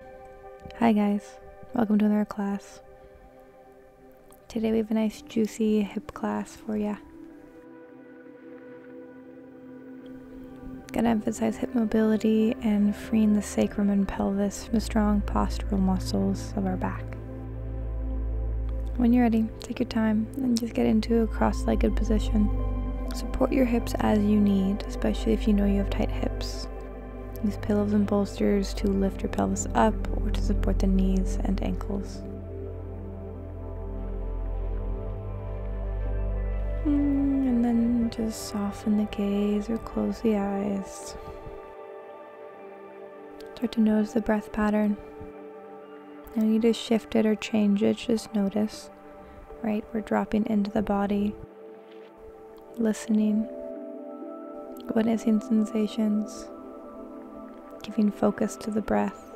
Hi guys, welcome to another class. Today we have a nice juicy hip class for ya. Gonna emphasize hip mobility and freeing the sacrum and pelvis from the strong postural muscles of our back. When you're ready, take your time and just get into a cross-legged position. Support your hips as you need, especially if you know you have tight hips. Use pillows and bolsters to lift your pelvis up or to support the knees and ankles. And then just soften the gaze or close the eyes. Start to notice the breath pattern. No need to shift it or change it, just notice. Right, we're dropping into the body, listening, witnessing sensations, giving focus to the breath.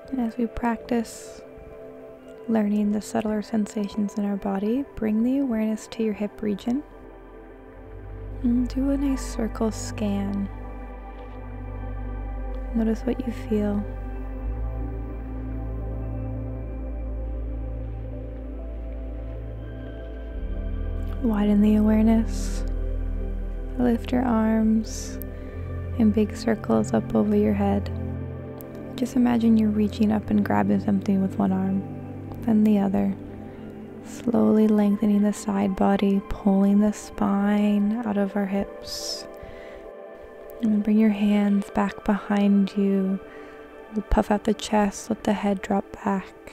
And as we practice learning the subtler sensations in our body, bring the awareness to your hip region and do a nice circle scan. Notice what you feel. Widen the awareness. Lift your arms in big circles up over your head. Just imagine you're reaching up and grabbing something with one arm, then the other. Slowly lengthening the side body, pulling the spine out of our hips. And bring your hands back behind you. Puff out the chest, let the head drop back.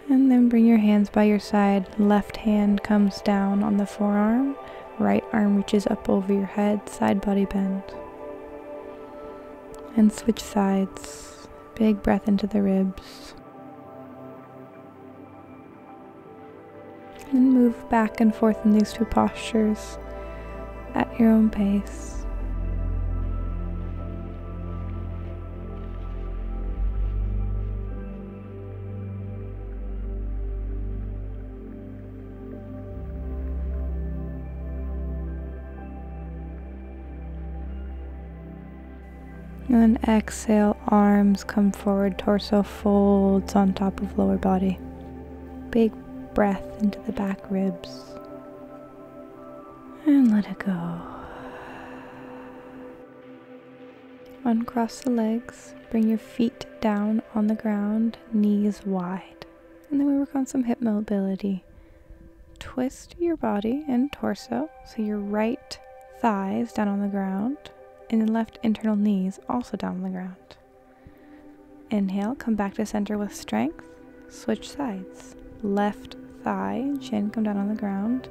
And then bring your hands by your side. Left hand comes down on the forearm. Right arm reaches up over your head, side body bend. And switch sides. Big breath into the ribs. And move back and forth in these two postures at your own pace. And then exhale, arms come forward, torso folds on top of lower body. Big breath into the back ribs. And let it go. Uncross the legs, bring your feet down on the ground, knees wide. And then we work on some hip mobility. Twist your body and torso, so your right thigh is down on the ground. And the left internal knee is also down on the ground. Inhale, come back to center with strength. Switch sides. Left thigh and chin come down on the ground.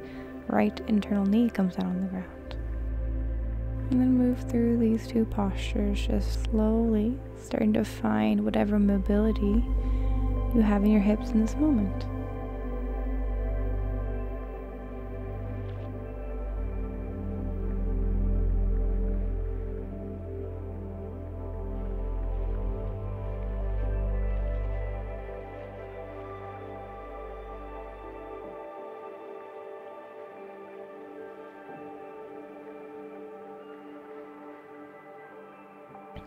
Right internal knee comes down on the ground. And then move through these two postures, just slowly starting to find whatever mobility you have in your hips in this moment.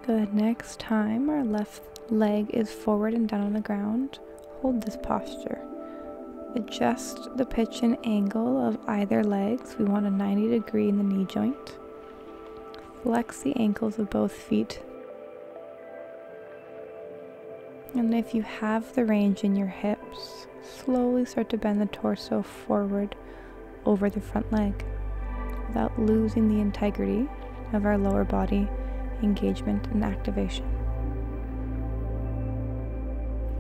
Good. Next time our left leg is forward and down on the ground, hold this posture. Adjust the pitch and angle of either legs. We want a 90 degree in the knee joint. Flex the ankles of both feet. And if you have the range in your hips, slowly start to bend the torso forward over the front leg without losing the integrity of our lower body engagement and activation.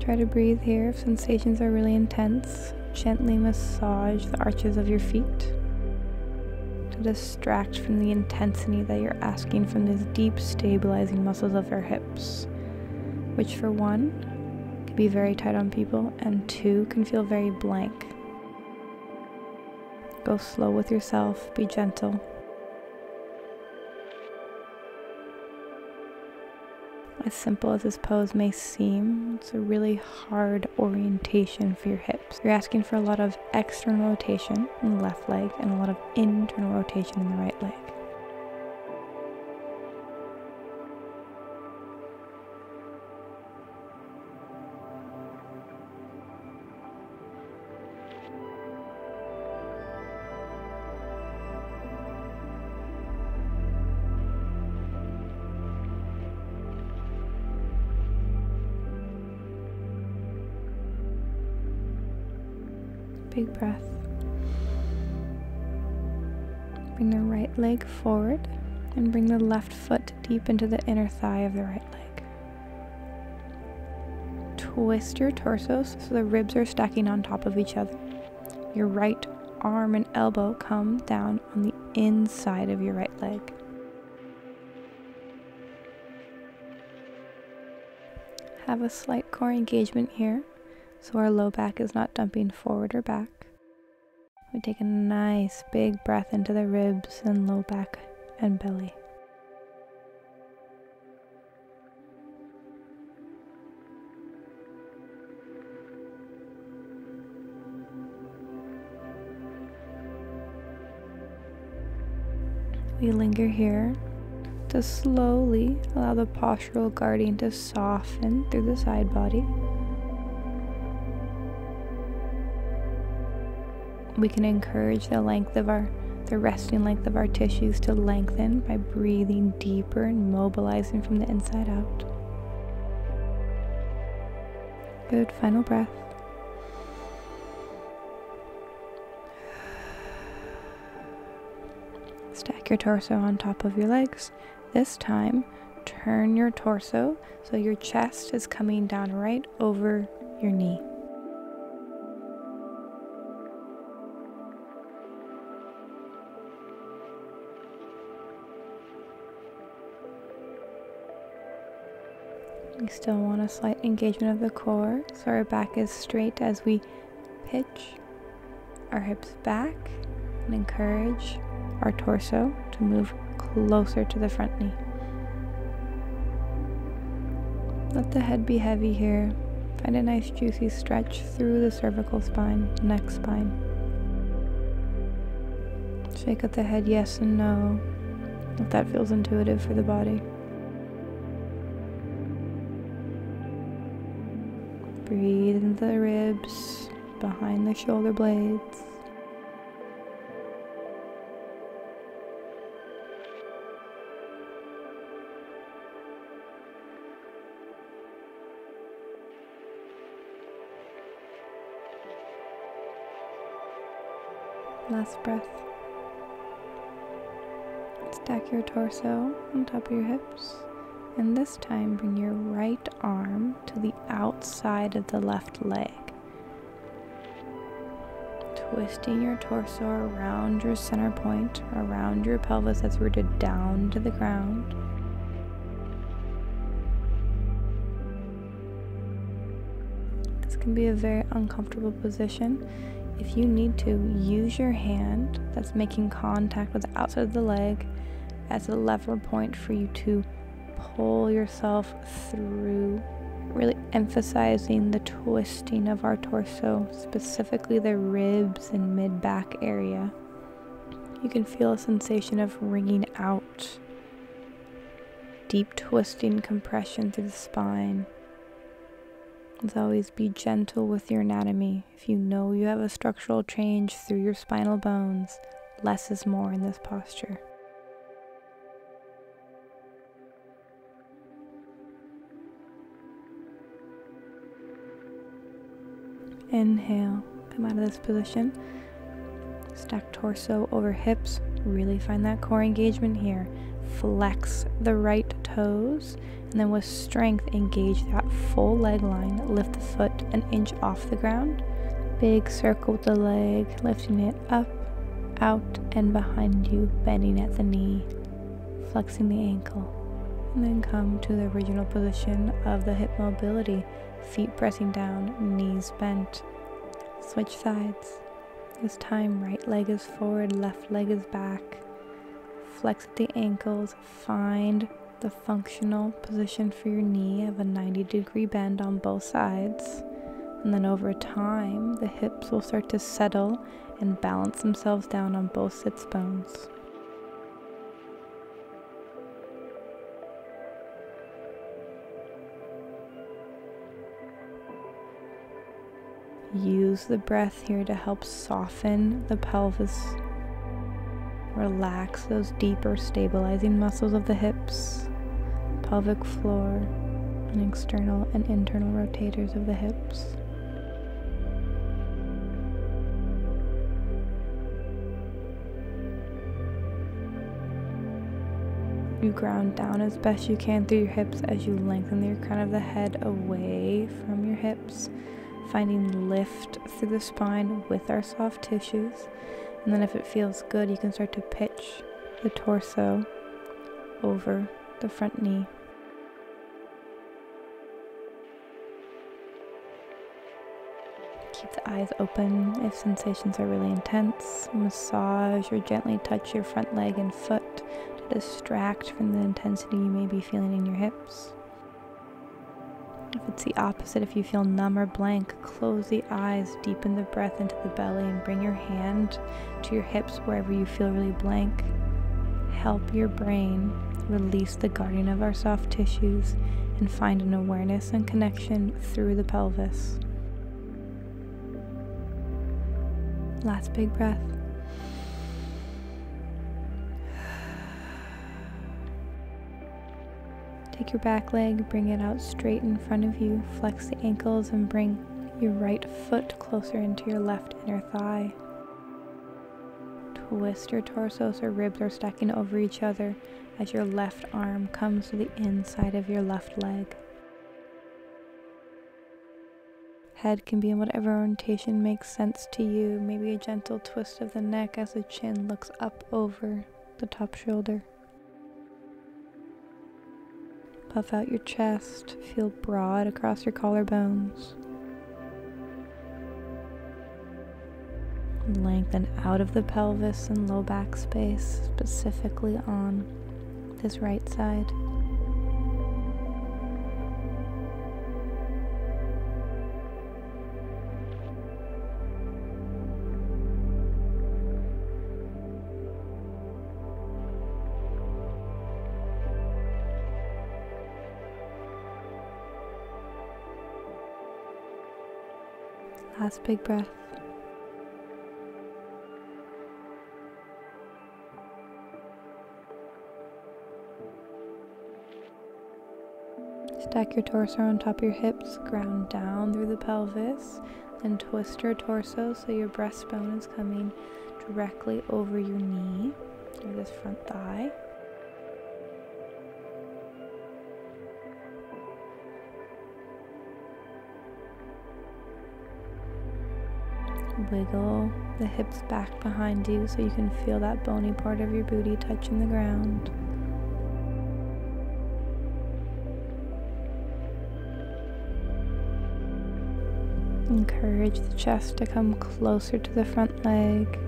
Try to breathe here. If sensations are really intense, gently massage the arches of your feet to distract from the intensity that you're asking from these deep stabilizing muscles of your hips, which for one can be very tight on people and two can feel very blank. Go slow with yourself, be gentle. As simple as this pose may seem, it's a really hard orientation for your hips. You're asking for a lot of external rotation in the left leg and a lot of internal rotation in the right leg. Big breath. Bring the right leg forward and bring the left foot deep into the inner thigh of the right leg. Twist your torso so the ribs are stacking on top of each other. Your right arm and elbow come down on the inside of your right leg. Have a slight core engagement here, so our low back is not dumping forward or back. We take a nice big breath into the ribs and low back and belly. We linger here to slowly allow the postural guarding to soften through the side body. We can encourage the resting length of our tissues to lengthen by breathing deeper and mobilizing from the inside out. Good, final breath. Stack your torso on top of your legs. This time, turn your torso so your chest is coming down right over your knee. We still want a slight engagement of the core, so our back is straight as we pitch our hips back and encourage our torso to move closer to the front knee. Let the head be heavy here. Find a nice juicy stretch through the cervical spine, neck spine. Shake out the head yes and no, if that feels intuitive for the body. Breathe into the ribs, behind the shoulder blades. Last breath. Stack your torso on top of your hips, and this time bring your right arm to the outside of the left leg. Twisting your torso around your center point, around your pelvis that's rooted down to the ground. This can be a very uncomfortable position. If you need to, use your hand that's making contact with the outside of the leg as a lever point for you to pull yourself through, really emphasizing the twisting of our torso, specifically the ribs and mid-back area. You can feel a sensation of wringing out, deep twisting compression through the spine. As always, be gentle with your anatomy. If you know you have a structural change through your spinal bones, less is more in this posture. Inhale, come out of this position. Stack torso over hips. Really find that core engagement here. Flex the right toes, and then with strength engage that full leg line. Lift the foot an inch off the ground. Big circle with the leg, lifting it up, out, and behind you, bending at the knee, flexing the ankle. And then come to the original position of the hip mobility. Feet pressing down, knees bent. Switch sides. This time, right leg is forward, left leg is back. Flex at the ankles, find the functional position for your knee of a 90-degree bend on both sides. And then over time, the hips will start to settle and balance themselves down on both sits bones. Use the breath here to help soften the pelvis. Relax those deeper stabilizing muscles of the hips, pelvic floor, and external and internal rotators of the hips. you ground down as best you can through your hips as you lengthen your crown of the head away from your hips, finding lift through the spine with our soft tissues. And then if it feels good, you can start to pitch the torso over the front knee. Keep the eyes open if sensations are really intense. Massage or gently touch your front leg and foot to distract from the intensity you may be feeling in your hips. If it's the opposite, if you feel numb or blank, close the eyes, deepen the breath into the belly, and bring your hand to your hips wherever you feel really blank. Help your brain release the guardian of our soft tissues and find an awareness and connection through the pelvis. Last big breath. Take your back leg, bring it out straight in front of you, flex the ankles and bring your right foot closer into your left inner thigh. Twist your torso so ribs are stacking over each other as your left arm comes to the inside of your left leg. Head can be in whatever orientation makes sense to you, maybe a gentle twist of the neck as the chin looks up over the top shoulder. Puff out your chest, feel broad across your collarbones. Lengthen out of the pelvis and low back space, specifically on this right side. Last big breath. Stack your torso on top of your hips, ground down through the pelvis, then twist your torso so your breastbone is coming directly over your knee, or this front thigh. Wiggle the hips back behind you so you can feel that bony part of your booty touching the ground. Encourage the chest to come closer to the front leg.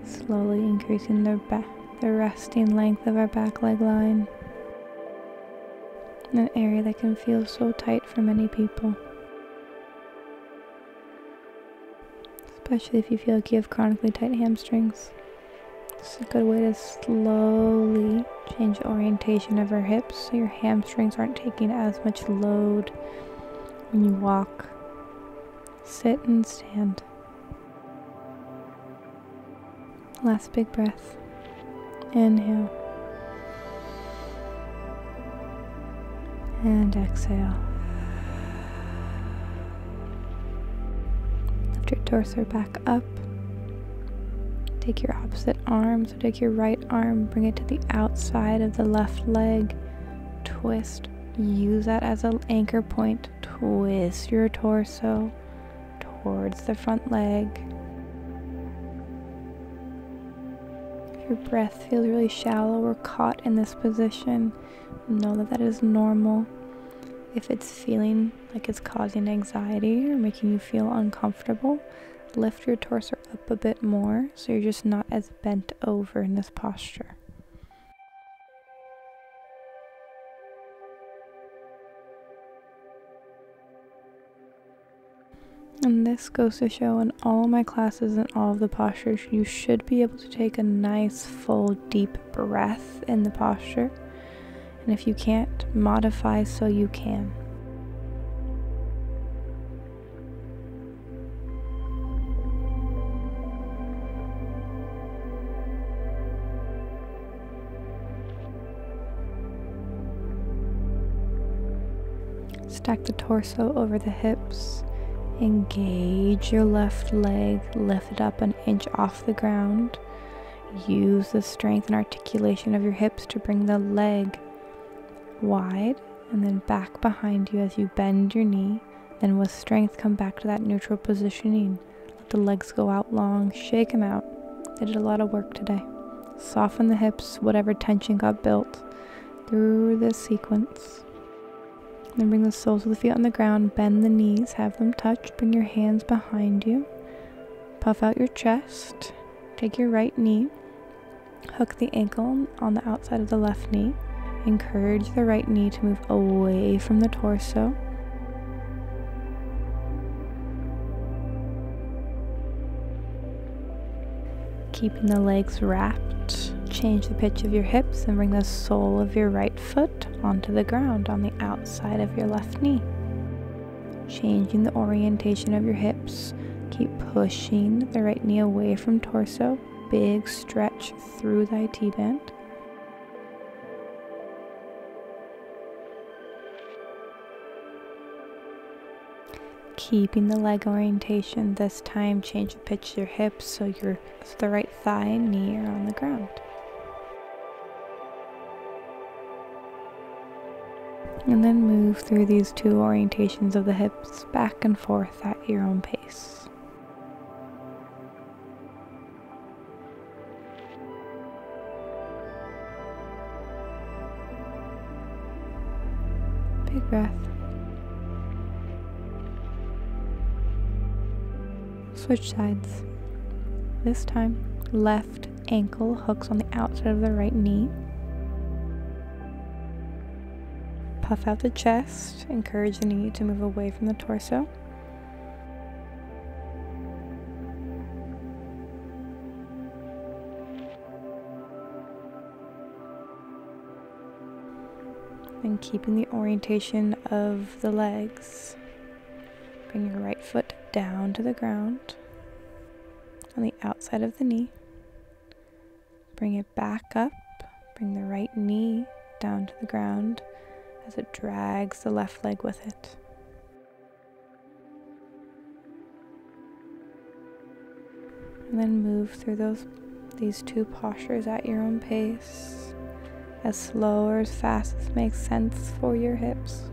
Slowly increasing the resting length of our back leg line. An area that can feel so tight for many people. Especially if you feel like you have chronically tight hamstrings. This is a good way to slowly change the orientation of our hips so your hamstrings aren't taking as much load when you walk, sit, and stand. Last big breath. Inhale. And exhale. Lift your torso back up. Take your opposite arm, so take your right arm, bring it to the outside of the left leg. Twist. Use that as an anchor point. Twist your torso towards the front leg. If your breath feels really shallow or caught in this position, know that that is normal. If it's feeling like it's causing anxiety or making you feel uncomfortable, lift your torso up a bit more so you're just not as bent over in this posture. And this goes to show in all of my classes and all of the postures, you should be able to take a nice, full, deep breath in the posture. And if you can't, modify so you can. Stack the torso over the hips. Engage your left leg, lift it up an inch off the ground. Use the strength and articulation of your hips to bring the leg wide and then back behind you as you bend your knee. Then with strength, come back to that neutral positioning. Let the legs go out long, shake them out. They did a lot of work today. Soften the hips, whatever tension got built through this sequence. Then bring the soles of the feet on the ground, bend the knees, have them touch, bring your hands behind you. Puff out your chest, take your right knee, hook the ankle on the outside of the left knee. Encourage the right knee to move away from the torso. Keeping the legs wrapped. Change the pitch of your hips and bring the sole of your right foot onto the ground on the outside of your left knee. Changing the orientation of your hips. Keep pushing the right knee away from torso. Big stretch through the IT band. Keeping the leg orientation, this time change the pitch of your hips so the right thigh and knee are on the ground. And then move through these two orientations of the hips back and forth at your own pace. Big breath. Switch sides. This time, left ankle hooks on the outside of the right knee. Puff out the chest, encourage the knee to move away from the torso. And keeping the orientation of the legs. Bring your right foot down to the ground on the outside of the knee. Bring it back up. Bring the right knee down to the ground as it drags the left leg with it. And then move through these two postures at your own pace, as slow or as fast as makes sense for your hips.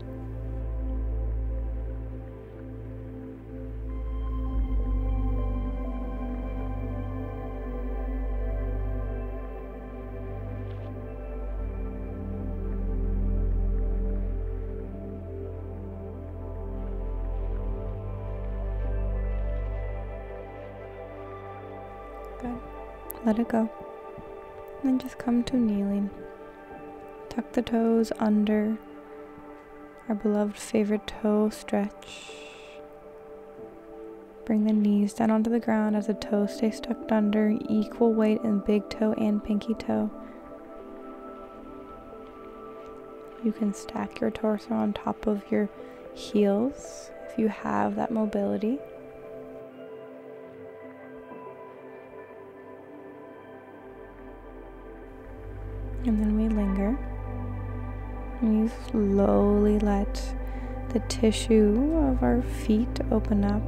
Good. Let it go. And then just come to kneeling. Tuck the toes under our beloved favorite toe stretch. Bring the knees down onto the ground as the toes stay tucked under, equal weight in big toe and pinky toe. You can stack your torso on top of your heels if you have that mobility. And then we linger. We slowly let the tissue of our feet open up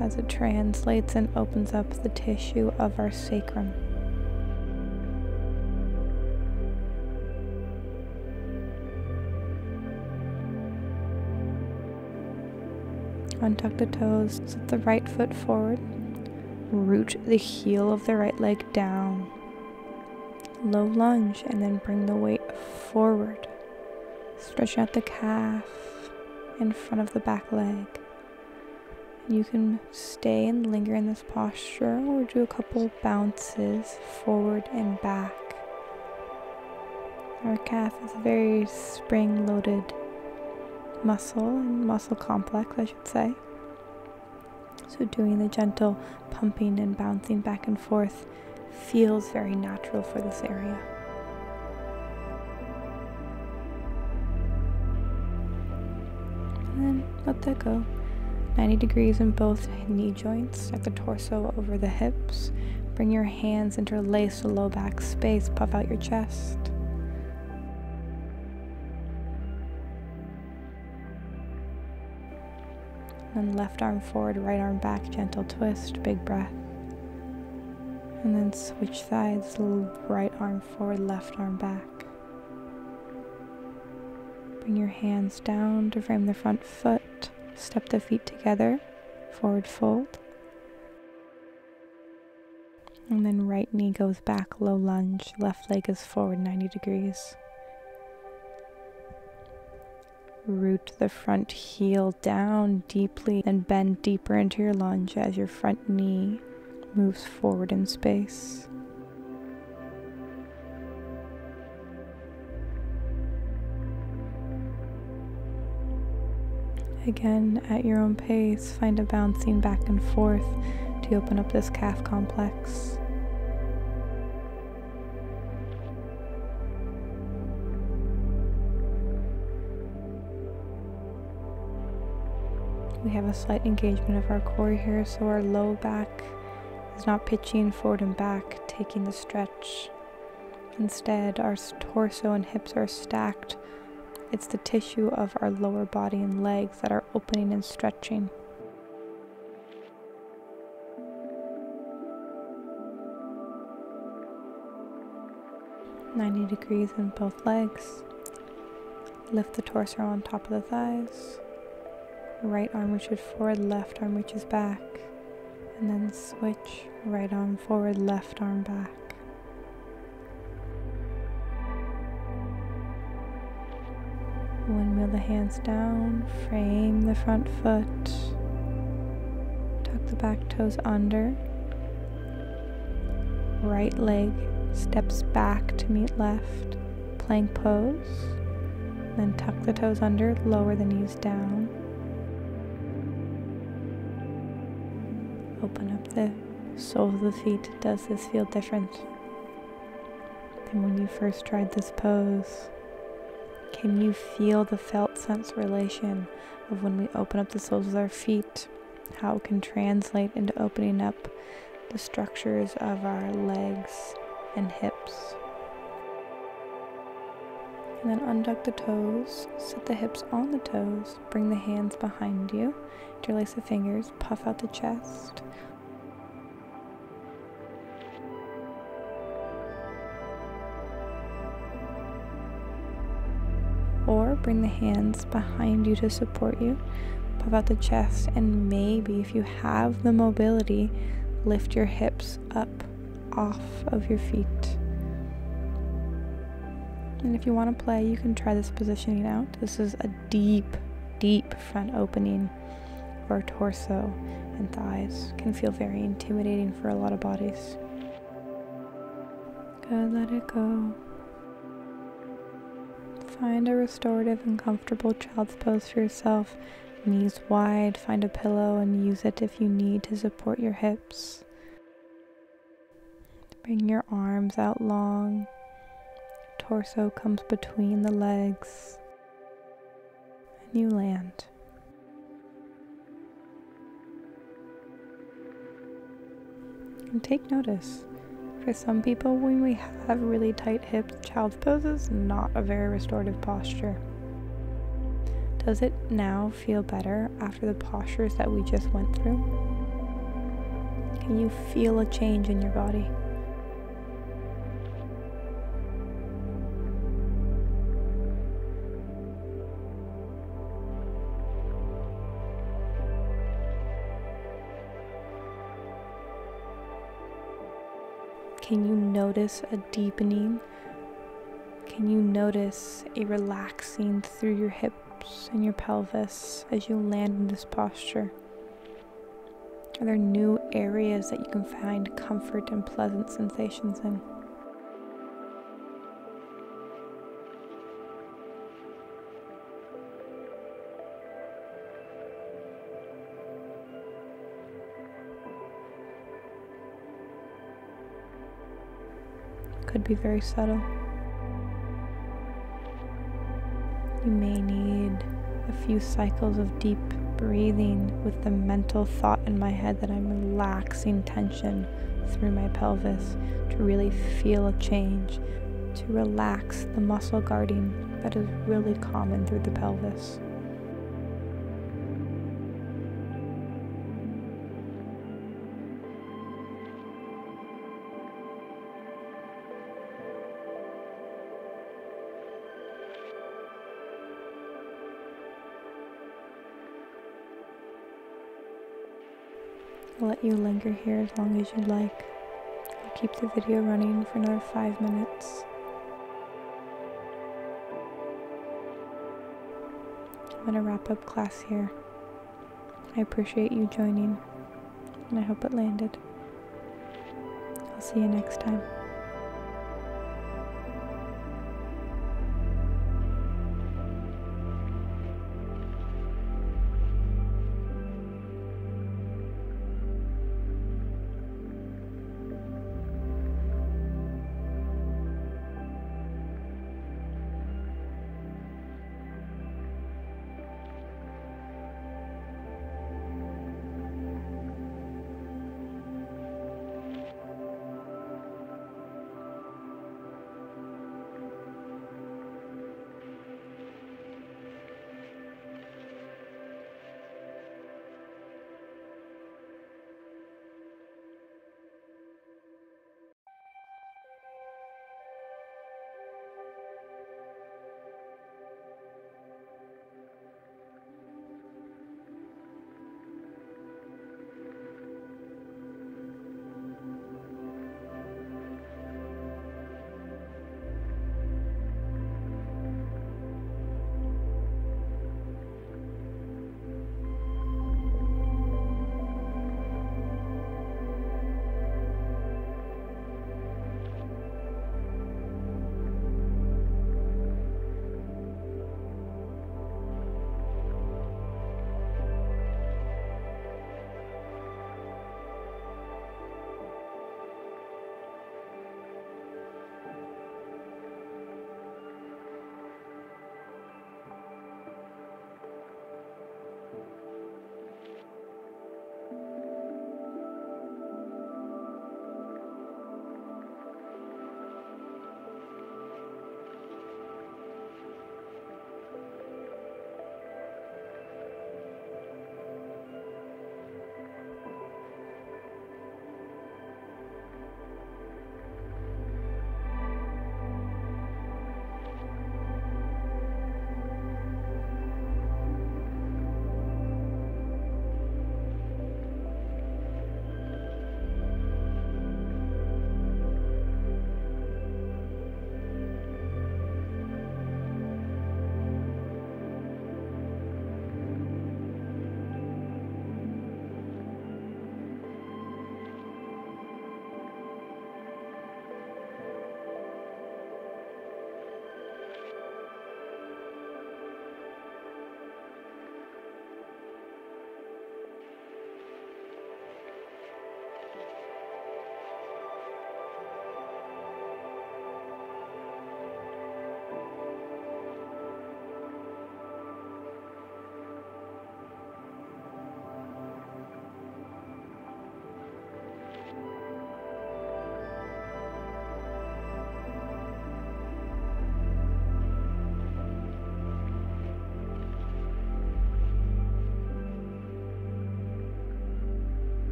as it translates and opens up the tissue of our sacrum. Untuck the toes, set the right foot forward, root the heel of the right leg down. Low lunge and then bring the weight forward. Stretch out the calf in front of the back leg. You can stay and linger in this posture or do a couple bounces forward and back. Our calf is a very spring-loaded muscle complex, I should say. So doing the gentle pumping and bouncing back and forth feels very natural for this area. And then let that go. 90 degrees in both knee joints. Stack the torso over the hips. Bring your hands interlace the low back space. Puff out your chest. And then left arm forward, right arm back, gentle twist, big breath. And then switch sides, right arm forward, left arm back. Bring your hands down to frame the front foot. Step the feet together, forward fold. And then right knee goes back, low lunge, left leg is forward 90 degrees. Root the front heel down deeply, then bend deeper into your lunge as your front knee moves forward in space. Again, at your own pace, find a bouncing back and forth to open up this calf complex. We have a slight engagement of our core here, so our low back is not pitching forward and back, taking the stretch. Instead, our torso and hips are stacked. It's the tissue of our lower body and legs that are opening and stretching. "90 degrees in both legs. Lift the torso on top of the thighs. Right arm reaches forward, left arm reaches back. And then switch, right arm forward, left arm back. Windmill the hands down, frame the front foot. Tuck the back toes under. Right leg steps back to meet left, plank pose. Then tuck the toes under, lower the knees down. Open up the soles of the feet. Does this feel different than when you first tried this pose? Can you feel the felt sense relation of when we open up the soles of our feet, how it can translate into opening up the structures of our legs and hips? And then unduck the toes, sit the hips on the toes, bring the hands behind you, interlace the fingers, puff out the chest. Or bring the hands behind you to support you, puff out the chest, and maybe if you have the mobility, lift your hips up off of your feet. And if you want to play, you can try this positioning out. This is a deep, deep front opening of our torso and thighs. Can feel very intimidating for a lot of bodies. Good, let it go. Find a restorative and comfortable child's pose for yourself. Knees wide, find a pillow and use it if you need to support your hips. Bring your arms out long. Torso comes between the legs. And you land. And take notice. For some people, when we have really tight hips, child's pose is not a very restorative posture. Does it now feel better after the postures that we just went through? Can you feel a change in your body? Can you notice a deepening? Can you notice a relaxing through your hips and your pelvis as you land in this posture? Are there new areas that you can find comfort and pleasant sensations in? Could be very subtle. You may need a few cycles of deep breathing with the mental thought in my head that I'm relaxing tension through my pelvis to really feel a change, to relax the muscle guarding that is really common through the pelvis. I'll let you linger here as long as you like. I'll keep the video running for another 5 minutes. I'm gonna wrap up class here. I appreciate you joining, and I hope it landed. I'll see you next time.